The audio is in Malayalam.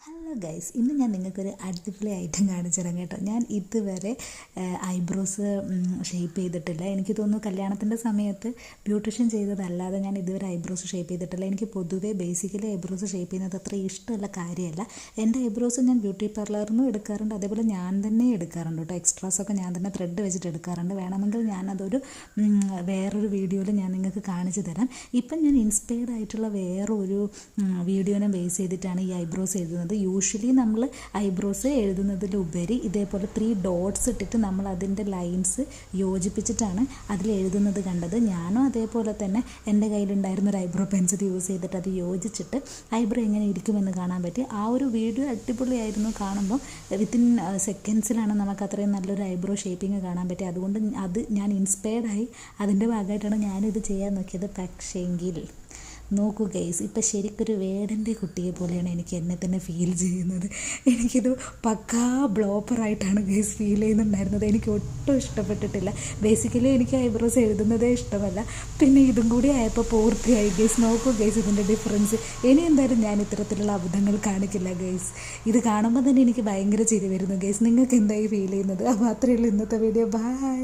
ഹലോ ഗൈസ്, ഇന്ന് ഞാൻ നിങ്ങൾക്കൊരു അടിപൊളി ഐറ്റം കാണിച്ചു തരാം കേട്ടോ. ഞാൻ ഇതുവരെ ഐബ്രോസ് ഷേപ്പ് ചെയ്തിട്ടില്ല. എനിക്ക് തോന്നുന്നു കല്യാണത്തിൻ്റെ സമയത്ത് ബ്യൂട്ടീഷ്യൻ ചെയ്തതല്ലാതെ ഞാൻ ഇതുവരെ ഐബ്രോസ് ഷേപ്പ് ചെയ്തിട്ടില്ല. എനിക്ക് പൊതുവേ ബേസിക്കലി ഐബ്രോസ് ഷേപ്പ് ചെയ്യുന്നത് അത്ര ഇഷ്ടമുള്ള കാര്യമല്ല. എൻ്റെ ഐബ്രോസ് ഞാൻ ബ്യൂട്ടി പാർലറിൽ നിന്നും എടുക്കാറുണ്ട്, അതേപോലെ ഞാൻ തന്നെ എടുക്കാറുണ്ട് കേട്ടോ. എക്സ്ട്രാസൊക്കെ ഞാൻ തന്നെ ത്രെഡ് വെച്ചിട്ട് എടുക്കാറുണ്ട്. വേണമെങ്കിൽ ഞാനതൊരു വേറൊരു വീഡിയോയിൽ ഞാൻ നിങ്ങൾക്ക് കാണിച്ചു തരാം. ഇപ്പം ഞാൻ ഇൻസ്പയർഡ് ആയിട്ടുള്ള വേറൊരു വീഡിയോനെ ബേസ് ചെയ്തിട്ടാണ് ഈ ഐബ്രോസ് എഴുതുന്നത്. യൂഷ്വലി നമ്മൾ ഐബ്രോസ് എഴുതുന്നതിലുപരി ഇതേപോലെ 3 ഡോട്ട്സ് ഇട്ടിട്ട് നമ്മൾ അതിൻ്റെ ലൈൻസ് യോജിപ്പിച്ചിട്ടാണ് അതിൽ എഴുതുന്നത് കണ്ടത്. ഞാനും അതേപോലെ തന്നെ എൻ്റെ കയ്യിലുണ്ടായിരുന്ന ഒരു ഐബ്രോ പെൻസിൽ യൂസ് ചെയ്തിട്ട് അത് യോജിച്ചിട്ട് ഐബ്രോ എങ്ങനെ ഇരിക്കുമെന്ന് കാണാൻ പറ്റി. ആ ഒരു വീഡിയോ അടിപൊളിയായിരുന്നു. കാണുമ്പോൾ വിത്തിൻ സെക്കൻഡ്സിലാണ് നമുക്ക് അത്രയും നല്ലൊരു ഐബ്രോ ഷേപ്പിംഗ് കാണാൻ പറ്റി. അതുകൊണ്ട് അത് ഞാൻ ഇൻസ്പയർഡായി അതിൻ്റെ ഭാഗമായിട്ടാണ് ഞാനിത് ചെയ്യാൻ നോക്കിയത്. പക്ഷേങ്കിൽ നോക്കൂ ഗൈസ്, ഇപ്പം ശരിക്കൊരു വേടൻ്റെ കുട്ടിയെ പോലെയാണ് എനിക്ക് എന്നെ തന്നെ ഫീൽ ചെയ്യുന്നത്. എനിക്കിത് പക്കാ ബ്ലോപ്പറായിട്ടാണ് ഗൈസ് ഫീൽ ചെയ്യുന്നുണ്ടായിരുന്നത്. എനിക്ക് ഒട്ടും ഇഷ്ടപ്പെട്ടിട്ടില്ല. ബേസിക്കലി എനിക്ക് ഐബ്രോസ് എഴുതുന്നതേ ഇഷ്ടമല്ല, പിന്നെ ഇതും കൂടി ആയപ്പോൾ പൂർത്തിയായി ഗൈസ്. നോക്കൂ ഗൈസ് ഇതിൻ്റെ ഡിഫറൻസ്. ഇനി എന്തായാലും ഞാൻ ഇത്തരത്തിലുള്ള അബദ്ധങ്ങൾ കാണിക്കില്ല ഗൈസ്. ഇത് കാണുമ്പോൾ തന്നെ എനിക്ക് ഭയങ്കര ചിരി വരുന്നു ഗൈസ്. നിങ്ങൾക്ക് എന്തായി ഫീൽ ചെയ്യുന്നത്? അപ്പോൾ അത്രയേ ഉള്ളൂ ഇന്നത്തെ വീഡിയോ. ബൈ.